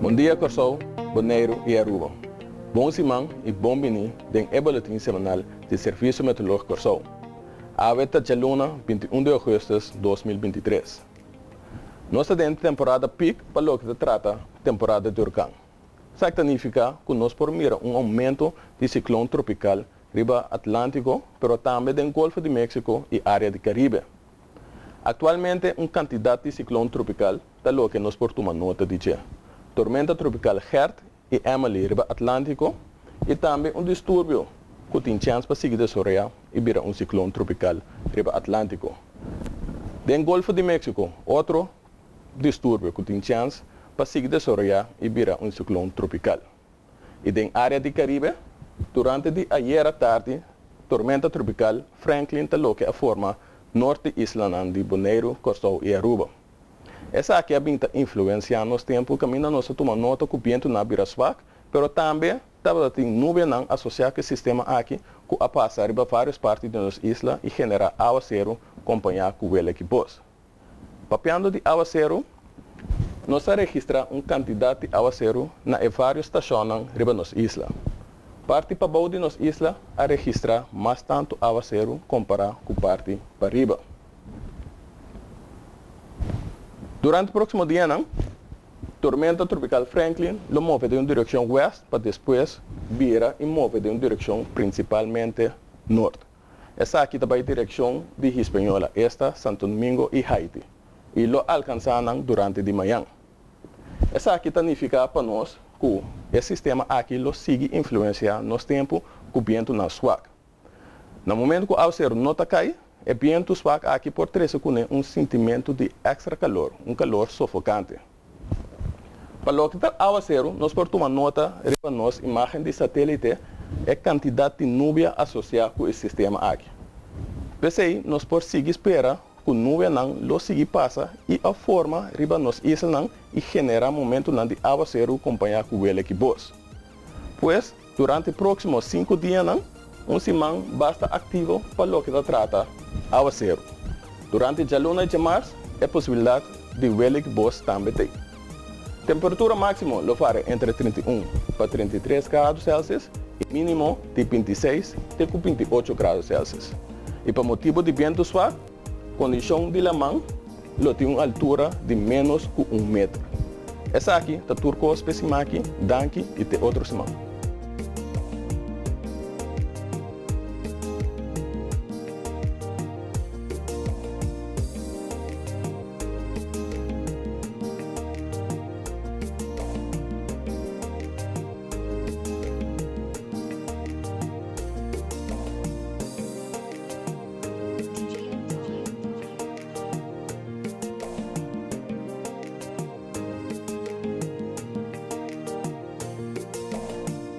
Bom dia, Corsou, Bonaire e Aruba. Bom semana e bom bem den boletim semanal do Serviço Meteorológico Corsou. A veta de luna, 21 de agosto de 2023. Nós estamos em temporada peak para o que se trata temporada de huracão. Isso significa que nós podemos mirar aumento de ciclone tropical riba Atlântico, pero também do Golfo de México e área do Caribe. Atualmente, quantidade de ciclone tropical está lo que nós por tomar nota de dia. Tormenta tropical Gert e Emily riba Atlântico e também distúrbio que tem chance para seguir desarrollar e virar ciclone tropical riba Atlântico. Do Golfo de México, outro distúrbio que tem chance para seguir desarrollar e virar ciclone tropical. E da área do Caribe, durante ayer à tarde, tormenta tropical Franklin está lo que a forma norte isla de Bonaire, Corsou e Aruba. Essa aqui é a influência nos tempos que ainda nós tomamos nota que o vento na vira suave, mas também estava tem nuvem associada com o sistema aqui que a passar para várias partes de nossa isla e genera aguaceiro acompanhado com o equipos. Papeando de aguaceiro, nós registramos uma quantidade de aguaceiro na várias estações riba nossa isla. Parte para baixo de nossa isla a registrar mais tanto aguaceiro comparado com parte para riba. Durante o próximo dia, tormenta tropical Franklin lo move de uma direção oeste para depois vira e move de uma direção principalmente norte. Essa aqui também é a direção de Hispaniola, esta, Santo Domingo e Haiti. E lo alcançaram durante de manhã. Essa aqui significa para nós que o sistema aqui lo sigue influenciar nos tempos que o vento na suave. No momento que o aguaceiro não está caindo, o vento suave aqui por trás com sentimento de extra calor, calor sufocante. Para o que está aguaceiro, nós podemos tomar nota de nossa imagem de satélite a quantidade de nuvem associada com o sistema aqui. Por aí, nós podemos seguir esperar que a nuvem lo sigue passa e a forma riba nos isla e genera momento de aguaceiro acompanhado com o equipos. Pois, durante os próximos 5 dias, semana basta ativo para o que se trata aguaceiro. Durante a luna de março, é possibilidade de o equipos também tem. Temperatura máxima lo fará entre 31 para 33 graus Celsius e mínimo de 26 a 28 graus Celsius. E para motivo de vento suave, condição de la mão lo tem uma altura de menos que 1 metro. Essa aqui está turco espécime aqui, danke e te outro semana.